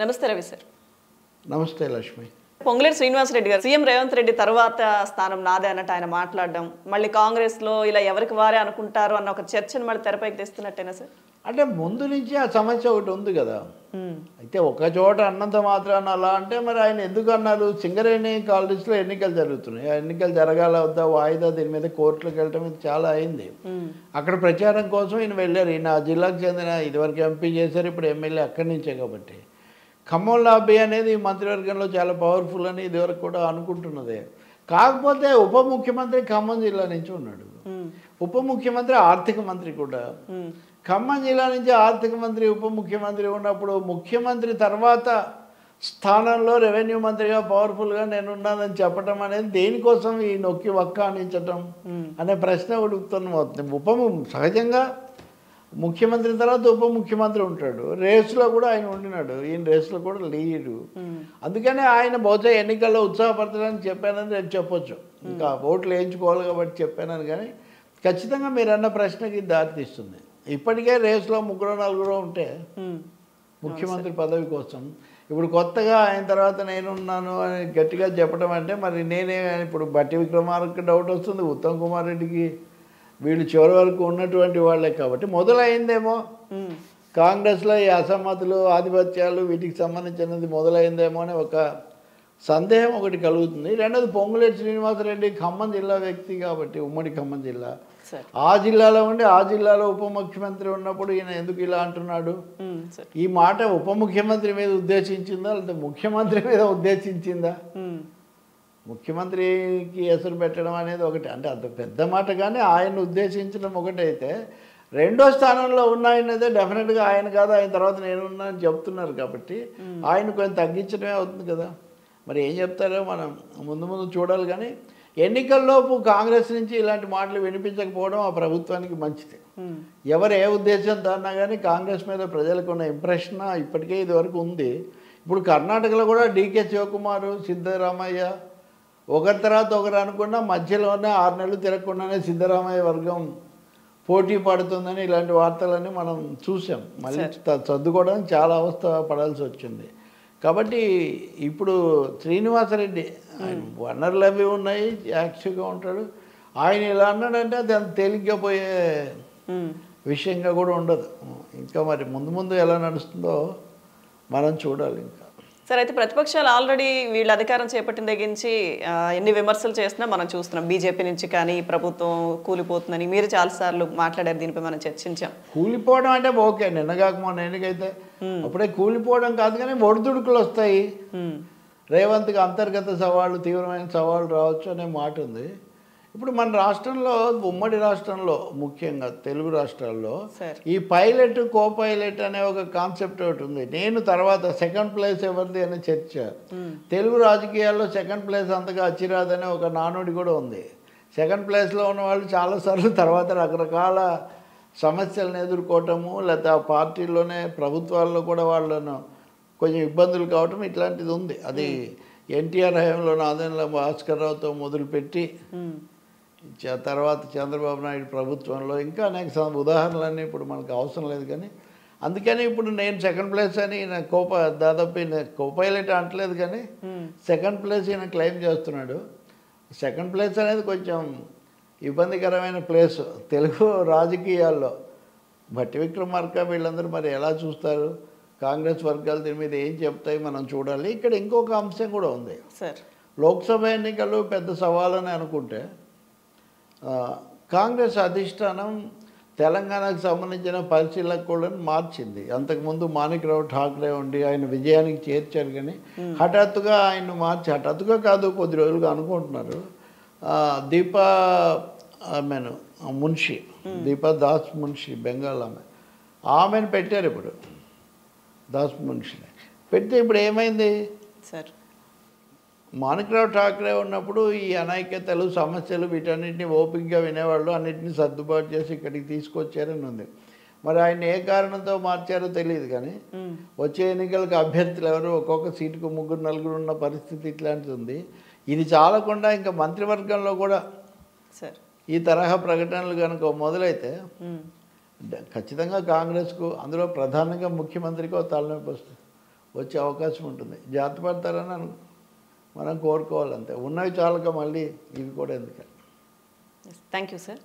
నమస్తే రవి సార్. నమస్తే లక్ష్మి. పొంగులేటి శ్రీనివాసరెడ్డి గారు సీఎం రేవంత్ రెడ్డి తర్వాత స్థానం నాదే అన్నట్టు ఆయన మాట్లాడడం, మళ్ళీ కాంగ్రెస్లో ఇలా ఎవరికి వారే అనుకుంటారు అన్న ఒక చర్చను మళ్ళీ తెరపైకి తెస్తున్నట్టేనా సార్? అంటే ముందు నుంచి ఆ సమస్య ఒకటి ఉంది కదా. అయితే ఒక చోట అన్నంత మాత్రాన అలా అంటే మరి ఆయన ఎందుకు అన్నారు? సింగరేణి కాలేజ్లో ఎన్నికలు జరుగుతున్నాయి. ఆ ఎన్నికలు జరగాల వద్దా, వాయిదా, దీని మీద కోర్టులకు వెళ్ళటం ఇది చాలా అయింది. అక్కడ ప్రచారం కోసం ఈయన వెళ్ళారు. ఈయన ఆ జిల్లాకు చెందిన ఇదివరకు ఎంపీ చేశారు, ఇప్పుడు ఎమ్మెల్యే అక్కడి నుంచే. కాబట్టి ఖమ్మం లాబీ అనేది మంత్రివర్గంలో చాలా పవర్ఫుల్ అని ఇదివరకు కూడా అనుకుంటున్నదే. కాకపోతే ఉప ముఖ్యమంత్రి ఖమ్మం జిల్లా నుంచి ఉన్నాడు. ఉప ముఖ్యమంత్రి ఆర్థిక మంత్రి కూడా ఖమ్మం జిల్లా నుంచి ఆర్థిక మంత్రి ఉప ముఖ్యమంత్రి ఉన్నప్పుడు ముఖ్యమంత్రి తర్వాత స్థానంలో రెవెన్యూ మంత్రిగా పవర్ఫుల్గా నేనున్నానని చెప్పడం అనేది దేనికోసం ఈ నొక్కి వక్కాణించటం అనే ప్రశ్న ఉడుకుతున్న. సహజంగా ముఖ్యమంత్రి తర్వాత ఉప ముఖ్యమంత్రి ఉంటాడు. రేసులో కూడా ఆయన ఉండినాడు, ఈయన రేసులో కూడా లీడు. అందుకనే ఆయన బహుశా ఎన్నికల్లో ఉత్సాహపడతాడని చెప్పానని రేపు చెప్పొచ్చు. ఇంకా ఓట్లు వేయించుకోవాలి కాబట్టి చెప్పానని. కానీ ఖచ్చితంగా మీరు అన్న ప్రశ్నకి దారితీస్తుంది. ఇప్పటికే రేసులో 3-4 ఉంటే ముఖ్యమంత్రి పదవి కోసం ఇప్పుడు కొత్తగా ఆయన తర్వాత నేనున్నాను అని గట్టిగా చెప్పడం అంటే మరి నేనే ఇప్పుడు బట్టి విక్రమార్క డౌట్ వస్తుంది, ఉత్తమ్ కుమార్ రెడ్డికి. వీళ్ళు చివరి వరకు ఉన్నటువంటి వాళ్ళే కాబట్టి మొదలైందేమో కాంగ్రెస్లో ఈ అసమ్మతులు, ఆధిపత్యాలు వీటికి సంబంధించినది మొదలైందేమో అని ఒక సందేహం ఒకటి కలుగుతుంది. రెండోది పొంగులేటి శ్రీనివాసరెడ్డి ఖమ్మం జిల్లా వ్యక్తి కాబట్టి, ఉమ్మడి ఖమ్మం జిల్లా, ఆ జిల్లాలో ఉండి ఆ జిల్లాలో ఉప ముఖ్యమంత్రి ఉన్నప్పుడు ఈయన ఎందుకు ఇలా అంటున్నాడు? ఈ మాట ఉప ముఖ్యమంత్రి మీద ఉద్దేశించిందా లేదా ముఖ్యమంత్రి మీద ఉద్దేశించిందా? ముఖ్యమంత్రికి ఎసరు పెట్టడం అనేది ఒకటి, అంటే అంత పెద్ద మాట. కానీ ఆయన ఉద్దేశించడం ఒకటైతే రెండో స్థానంలో ఉన్న ఆయనదే డెఫినెట్గా ఆయన కాదు, ఆయన తర్వాత నేనున్నా అని చెప్తున్నారు. కాబట్టి ఆయన కొంచెం తగ్గించడమే అవుతుంది కదా. మరి ఏం చెప్తారో మనం ముందు చూడాలి. కానీ ఎన్నికల్లోపు కాంగ్రెస్ నుంచి ఇలాంటి మాటలు వినిపించకపోవడం ఆ ప్రభుత్వానికి మంచిది. ఎవరు ఏ ఉద్దేశంతో అన్నా కానీ కాంగ్రెస్ మీద ప్రజలకు ఉన్న ఇంప్రెషన్ ఇప్పటికే ఇదివరకు ఉంది. ఇప్పుడు కర్ణాటకలో కూడా డీకే శివకుమార్, సిద్ధరామయ్య ఒకరి తర్వాత ఒకరు అనుకున్నా మధ్యలోనే 6 నెలలు తిరగకుండానే సిద్ధరామయ్య వర్గం పోటీ పడుతుందని ఇలాంటి వార్తలన్నీ మనం చూసాం. మళ్ళీ సర్దుకోవడానికి చాలా అవస్థ పడాల్సి వచ్చింది. కాబట్టి ఇప్పుడు శ్రీనివాసరెడ్డి ఆయన వనరులు అవి ఉన్నాయి, యాక్టివ్గా ఉంటాడు. ఆయన ఇలా అన్నాడంటే అది అంత తేలిగ్గా పోయే విషయంగా కూడా ఉండదు. ఇంకా మరి ముందు ఎలా నడుస్తుందో మనం చూడాలి. ఇంకా సరే, అయితే ప్రతిపక్షాలు ఆల్రెడీ వీళ్ళు అధికారం చేపట్టిన దగ్గరించి ఎన్ని విమర్శలు చేసినా మనం చూస్తున్నాం. బీజేపీ నుంచి కానీ ప్రభుత్వం కూలిపోతుందని మీరు చాలాసార్లు మాట్లాడారు, దీనిపై మనం చర్చించాం. కూలిపోవడం అంటే ఓకే, నిన్నగాక మొన్న ఎన్నికైతే అప్పుడే కూలిపోవడం కాదు, కానీ ఒడిదుడుకులు వస్తాయి. రేవంత్కి అంతర్గత సవాళ్ళు, తీవ్రమైన సవాళ్ళు రావచ్చు అనే మాట ఉంది. ఇప్పుడు మన రాష్ట్రంలో, ఉమ్మడి రాష్ట్రంలో, ముఖ్యంగా తెలుగు రాష్ట్రాల్లో ఈ పైలట్, కో పైలట్ అనే ఒక కాన్సెప్ట్ ఒకటి ఉంది. నేను తర్వాత సెకండ్ ప్లేస్ ఎవరిది అనే చర్చ. తెలుగు రాజకీయాల్లో సెకండ్ ప్లేస్ అంతగా అచ్చిరాదనే ఒక నానుడి కూడా ఉంది. సెకండ్ ప్లేస్లో ఉన్న వాళ్ళు చాలాసార్లు తర్వాత రకరకాల సమస్యలను ఎదుర్కోవటము, లేకపోతే ఆ పార్టీల్లోనే ప్రభుత్వాల్లో కూడా వాళ్ళను కొంచెం ఇబ్బందులు కావటం ఇట్లాంటిది ఉంది. అది ఎన్టీఆర్ హయాంలో నాదెండ్ల భాస్కర్ రావుతో మొదలుపెట్టి తర్వాత చంద్రబాబు నాయుడు ప్రభుత్వంలో ఇంకా అనేక ఉదాహరణలన్నీ ఇప్పుడు మనకు అవసరం లేదు. కానీ అందుకని ఇప్పుడు నేను సెకండ్ ప్లేస్ అని ఈయన దాదాపు ఈయన కోపైలట్ అంటలేదు, కానీ సెకండ్ ప్లేస్ ఈయన క్లెయిమ్ చేస్తున్నాడు. సెకండ్ ప్లేస్ అనేది కొంచెం ఇబ్బందికరమైన ప్లేస్ తెలుగు రాజకీయాల్లో. భట్టి విక్రమార్క వీళ్ళందరూ మరి ఎలా చూస్తారు, కాంగ్రెస్ వర్గాలు దీని మీద ఏం చెప్తాయి మనం చూడాలి. ఇక్కడ ఇంకొక అంశం కూడా ఉంది. లోక్సభ ఎన్నికలు పెద్ద సవాలని అనుకుంటే కాంగ్రెస్ అధిష్టానం తెలంగాణకు సంబంధించిన పరిశీలకులను మార్చింది. అంతకుముందు మాణిక్రావు ఠాక్రే ఉండి ఆయన విజయానికి చేర్చారు, కానీ హఠాత్తుగా ఆయన మార్చి, హఠాత్తుగా కాదు కొద్ది రోజులుగా అనుకుంటున్నారు, దీపా ఆమెను మున్షి, దీపా దాస్ మున్షి, బెంగాల్ ఆమెను పెట్టారు. ఇప్పుడు దాస్ మున్షిని పెడితే ఇప్పుడు ఏమైంది సార్? మాణిక్రావు ఠాక్రే ఉన్నప్పుడు ఈ అనైక్యతలు, సమస్యలు వీటన్నిటిని ఓపికగా వినేవాళ్ళు, అన్నింటినీ సర్దుబాటు చేసి ఇక్కడికి తీసుకొచ్చారని ఉంది. మరి ఆయన ఏ కారణంతో మార్చారో తెలియదు, కానీ వచ్చే ఎన్నికలకు అభ్యర్థులు ఎవరు ఒక్కొక్క సీటుకు 3-4 ఉన్న పరిస్థితి ఇట్లాంటిది ఉంది. ఇది చాలకుండా ఇంకా మంత్రివర్గంలో కూడా ఈ తరహా ప్రకటనలు కనుక మొదలైతే ఖచ్చితంగా కాంగ్రెస్కు, అందులో ప్రధానంగా ముఖ్యమంత్రికి తలనొప్పి వస్తుంది. వచ్చే అవకాశం ఉంటుంది. జాగ్రత్త పడతారని మనం కోరుకోవాలంతే. ఉన్నవి చాలక మళ్ళీ ఇవి కూడా ఎందుకని. Thank you sir.